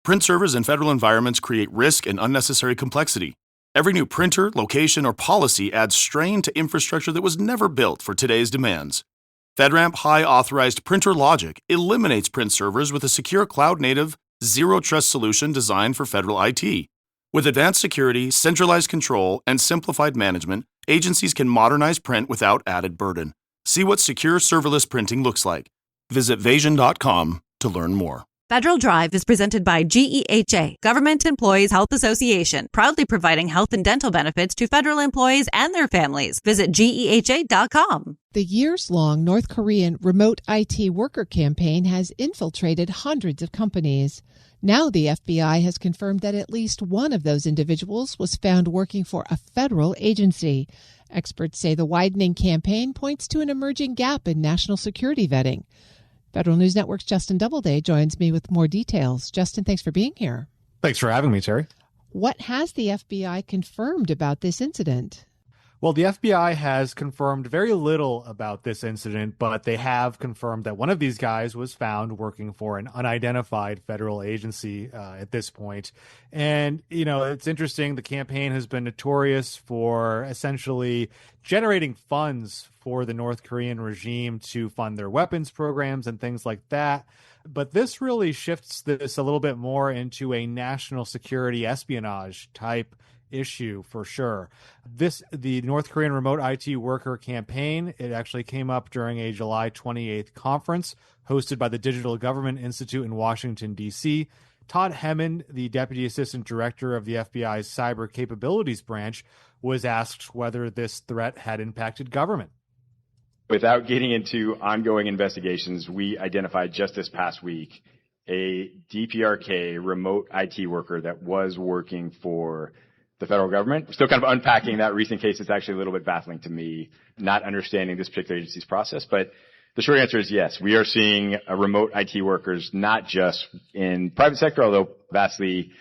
Print servers in federal environments create risk and unnecessary complexity. Every new printer, location, or policy adds strain to infrastructure that was never built for today's demands. FedRAMP High Authorized Printer Logic eliminates print servers with a secure cloud-native, zero-trust solution designed for federal IT. With advanced security, centralized control, and simplified management, agencies can modernize print without added burden. See what secure serverless printing looks like. Visit Vasion.com to learn more. Federal Drive is presented by GEHA, Government Employees Health Association, proudly providing health and dental benefits to federal employees and their families. Visit GEHA.com. The years-long North Korean remote IT worker campaign has infiltrated hundreds of companies. Now the FBI has confirmed that at least one of those individuals was found working for a federal agency. Experts say the widening campaign points to an emerging gap in national security vetting. Federal News Network's Justin Doubleday joins me with more details. Justin, thanks for being here. Thanks for having me, Terry. What has the FBI confirmed about this incident? Well, the FBI has confirmed very little about this incident, but they have confirmed that one of these guys was found working for an unidentified federal agency at this point. And, it's interesting. The campaign has been notorious for essentially generating funds for the North Korean regime to fund their weapons programs and things like that. But this really shifts this a little bit more into a national security espionage type issue for sure. The North Korean remote IT worker campaign, it actually came up during a July 28th conference hosted by the Digital Government Institute in Washington, D.C. Todd Hemmen, the Deputy Assistant Director of the FBI's Cyber Capabilities Branch, was asked whether this threat had impacted government. Without getting into ongoing investigations, we identified just this past week a DPRK remote IT worker that was working for the federal government. We're still kind of unpacking that recent case. It's actually a little bit baffling to me, not understanding this particular agency's process. But the short answer is yes. We are seeing remote IT workers, not just in private sector, although vastly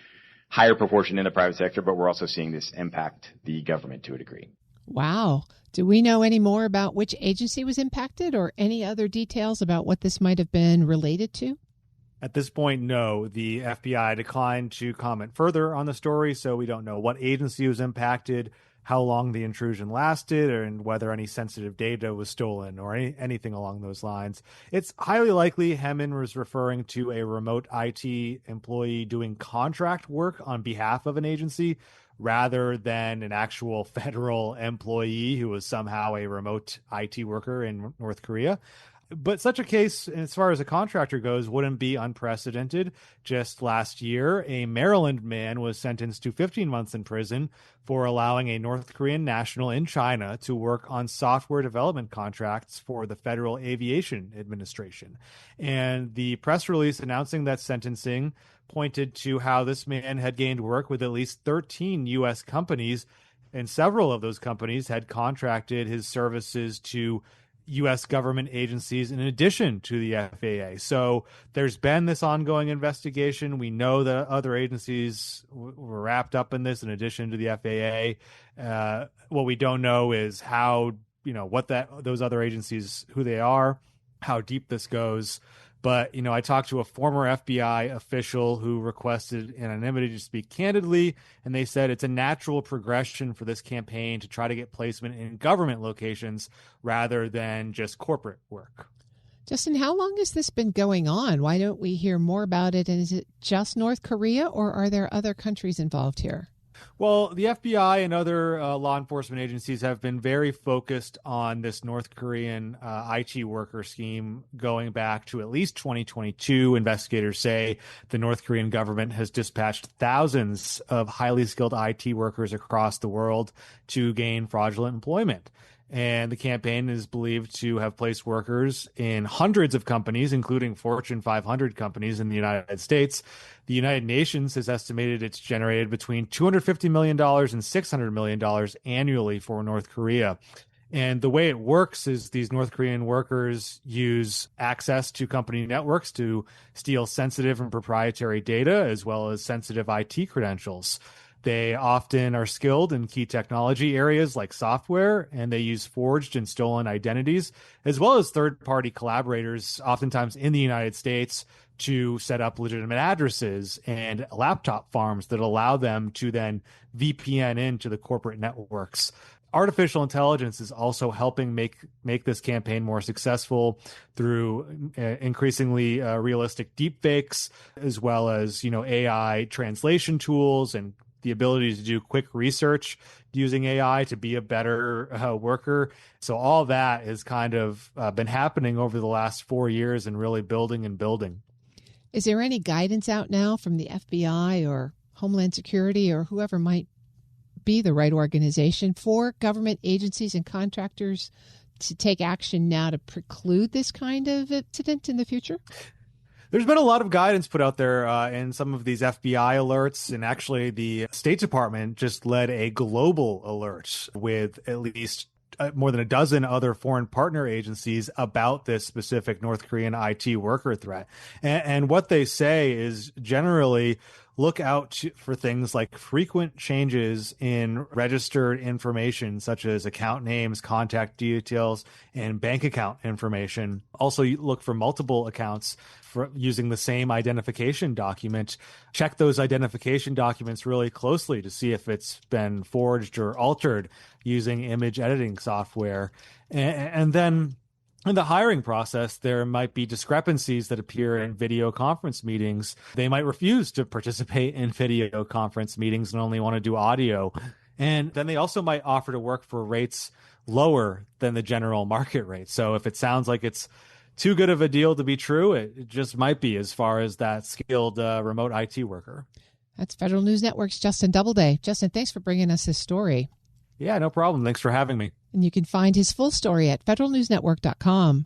higher proportion in the private sector, but we're also seeing this impact the government to a degree. Wow. Do we know any more about which agency was impacted or any other details about what this might have been related to? At this point, no. The FBI declined to comment further on the story, so we don't know what agency was impacted, how long the intrusion lasted, and whether any sensitive data was stolen or anything along those lines. It's highly likely Hemmen was referring to a remote IT employee doing contract work on behalf of an agency rather than an actual federal employee who was somehow a remote IT worker in North Korea. But such a case, as far as a contractor goes, wouldn't be unprecedented. Just last year, a Maryland man was sentenced to 15 months in prison for allowing a North Korean national in China to work on software development contracts for the Federal Aviation Administration. And the press release announcing that sentencing pointed to how this man had gained work with at least 13 U.S. companies, and several of those companies had contracted his services to U.S. government agencies in addition to the FAA. So there's been this ongoing investigation. We know that other agencies were wrapped up in this in addition to the FAA. What we don't know is how, what those other agencies, who they are, how deep this goes. But, I talked to a former FBI official who requested anonymity to speak candidly, and they said it's a natural progression for this campaign to try to get placement in government locations rather than just corporate work. Justin, how long has this been going on? Why don't we hear more about it? And is it just North Korea, or are there other countries involved here? Well, the FBI and other law enforcement agencies have been very focused on this North Korean IT worker scheme going back to at least 2022. Investigators say the North Korean government has dispatched thousands of highly skilled IT workers across the world to gain fraudulent employment. And the campaign is believed to have placed workers in hundreds of companies, including Fortune 500 companies in the United States. The United Nations has estimated it's generated between $250 million and $600 million annually for North Korea. And the way it works is these North Korean workers use access to company networks to steal sensitive and proprietary data, as well as sensitive IT credentials. They often are skilled in key technology areas like software, and they use forged and stolen identities, as well as third-party collaborators, oftentimes in the United States, to set up legitimate addresses and laptop farms that allow them to then VPN into the corporate networks. Artificial intelligence is also helping make this campaign more successful through increasingly realistic deepfakes, as well as AI translation tools and the ability to do quick research using AI to be a better worker. So all that has kind of been happening over the last 4 years and really building and building. Is there any guidance out now from the FBI or Homeland Security or whoever might be the right organization for government agencies and contractors to take action now to preclude this kind of incident in the future? There's been a lot of guidance put out there in some of these FBI alerts, and actually the State Department just led a global alert with at least more than a dozen other foreign partner agencies about this specific North Korean IT worker threat. And what they say is generally look out for things like frequent changes in registered information, such as account names, contact details, and bank account information. Also, you look for multiple accounts for using the same identification document. Check those identification documents really closely to see if it's been forged or altered using image editing software. And then in the hiring process, there might be discrepancies that appear in video conference meetings. They might refuse to participate in video conference meetings and only want to do audio. And then they also might offer to work for rates lower than the general market rate. So if it sounds like it's too good of a deal to be true, it just might be as far as that skilled remote IT worker. That's Federal News Network's Justin Doubleday. Justin, thanks for bringing us this story. Yeah, no problem. Thanks for having me. And you can find his full story at federalnewsnetwork.com.